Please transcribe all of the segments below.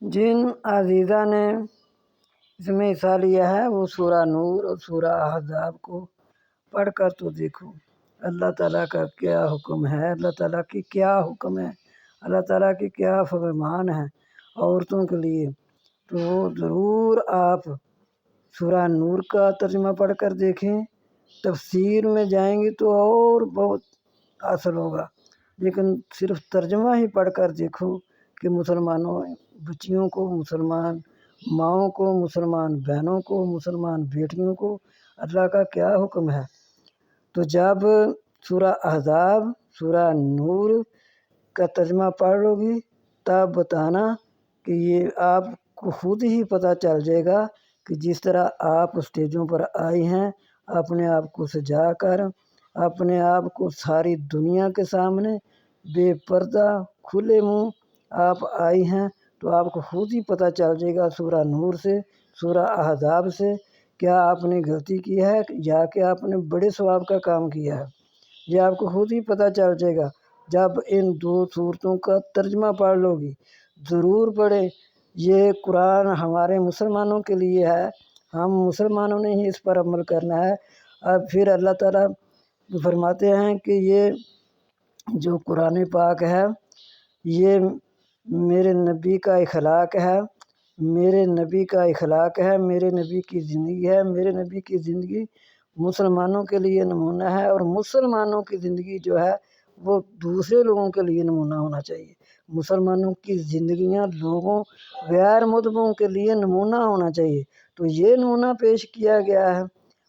جن عزیزہ نے اس میں حصہ لیا ہے وہ سورہ نور اور سورہ احزاب کو پڑھ کر تو دیکھو اللہ تعالیٰ کا کیا حکم ہے، اللہ تعالیٰ کی کیا حکم ہے، اللہ تعالیٰ کی کیا فرمان ہے عورتوں کے لیے۔ تو ضرور آپ سورہ نور کا ترجمہ پڑھ کر دیکھیں، تفسیر میں جائیں گے تو اور بہت حاصل ہوگا، لیکن صرف ترجمہ ہی پڑھ کر دیکھو کہ مسلمانوں بچیوں کو، مسلمان ماؤں کو، مسلمان بہنوں کو، مسلمان بیٹیوں کو اللہ کا کیا حکم ہے۔ تو جب سورہ احزاب، سورہ نور کا ترجمہ پڑھ لو گی تب بتانا کہ یہ آپ کو خود ہی پتہ چل جائے گا کہ جس طرح آپ اسٹیجوں پر آئی ہیں اپنے آپ کو سجا کر، اپنے آپ کو ساری دنیا کے سامنے بے پردہ کھلے منہ آپ آئی ہیں، تو آپ کو خود ہی پتہ چل جائے گا سورہ نور سے، سورہ احزاب سے، کیا آپ نے غلطی کی ہے یا کہ آپ نے بڑے ثواب کا کام کیا ہے۔ یہ آپ کو خود ہی پتہ چل جائے گا جب ان دو صورتوں کا ترجمہ پڑھ لو گی۔ ضرور پڑھیں، یہ قرآن ہمارے مسلمانوں کے لیے ہے، ہم مسلمانوں نے ہی اس پر عمل کرنا ہے۔ اب پھر اللہ تعالیٰ فرماتے ہیں کہ یہ جو قرآن پاک ہے یہ میرے نبی کا اخلاق ہے، میرے نبی کا اخلاق ہے، میرے نبی کی زندگی ہے، میرے نبی کی زندگی مسلمانوں کے لیے نمونہ ہے، اور مسلمانوں کی زندگی جو ہے وہ دوسرے لوگوں کے لیے نمونہ ہونا چاہیے۔ مسلمانوں کی زندگیاں لوگوں غیر مذہبوں کے لیے نمونہ ہونا چاہیے، تو یہ نمونہ پیش کیا گیا ہے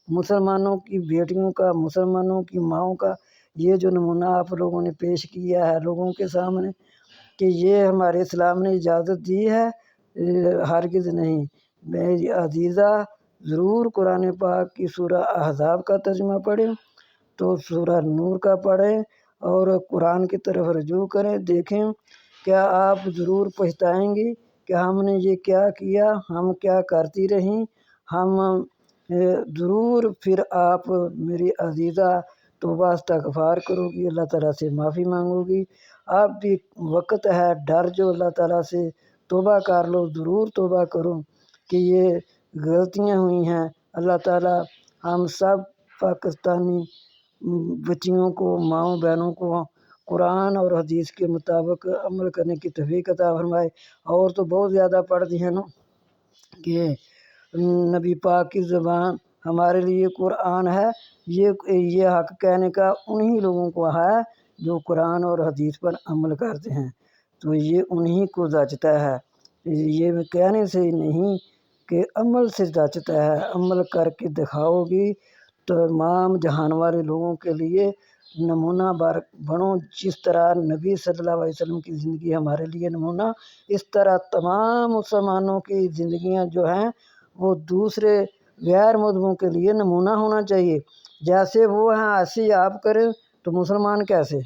مسلمانوں کی بیٹیوں کا، مسلمانوں کی ماؤں کا۔ یہ جو نمونہ آپ لوگوں نے پیش کیا ہے لوگوں کے سامنے کہ یہ ہمارے اسلام نے اجازت دی ہے، ہرگز نہیں۔ میری عزیزہ ضرور قرآن پاک کی سورہ احزاب کا ترجمہ پڑھیں، تو سورہ نور کا پڑھیں اور قرآن کی طرف رجوع کریں، دیکھیں کیا آپ ضرور پچھتائیں گی کہ ہم نے یہ کیا کیا، ہم کیا کرتی رہیں۔ ہم ضرور پھر آپ میری عزیزہ توبہ استغفار کرو گی، اللہ تعالیٰ سے معافی مانگو گی۔ اب بھی وقت ہے، ڈر جو اللہ تعالیٰ سے توبہ کر لو، ضرور توبہ کرو کہ یہ غلطیاں ہوئی ہیں۔ اللہ تعالیٰ ہم سب پاکستانی بچیوں کو، ماؤں بہنوں کو قرآن اور حدیث کے مطابق عمل کرنے کی توفیق عطا فرمائے۔ اور تو بہت زیادہ پڑھ دی ہے نا کہ نبی پاک کی زبان ہمارے لیے قرآن ہے، یہ حق کہنے کا انہی لوگوں کو ہے جو قرآن اور حدیث پر عمل کرتے ہیں، تو یہ انہی کو جچتا ہے، یہ کہنے سے نہیں کہ عمل سے جچتا ہے۔ عمل کر کے دکھاؤ گی تو تمام جہان والے لوگوں کے لیے نمونہ بنو، جس طرح نبی صلی اللہ علیہ وسلم کی زندگی ہمارے لیے نمونہ، اس طرح تمام مسلمانوں کی زندگیاں جو ہیں وہ دوسرے غیر مذہبوں کے لیے نمونہ ہونا چاہیے۔ جیسے وہ ہیں ایسے ہی آپ کریں تو مسلمان کیسے؟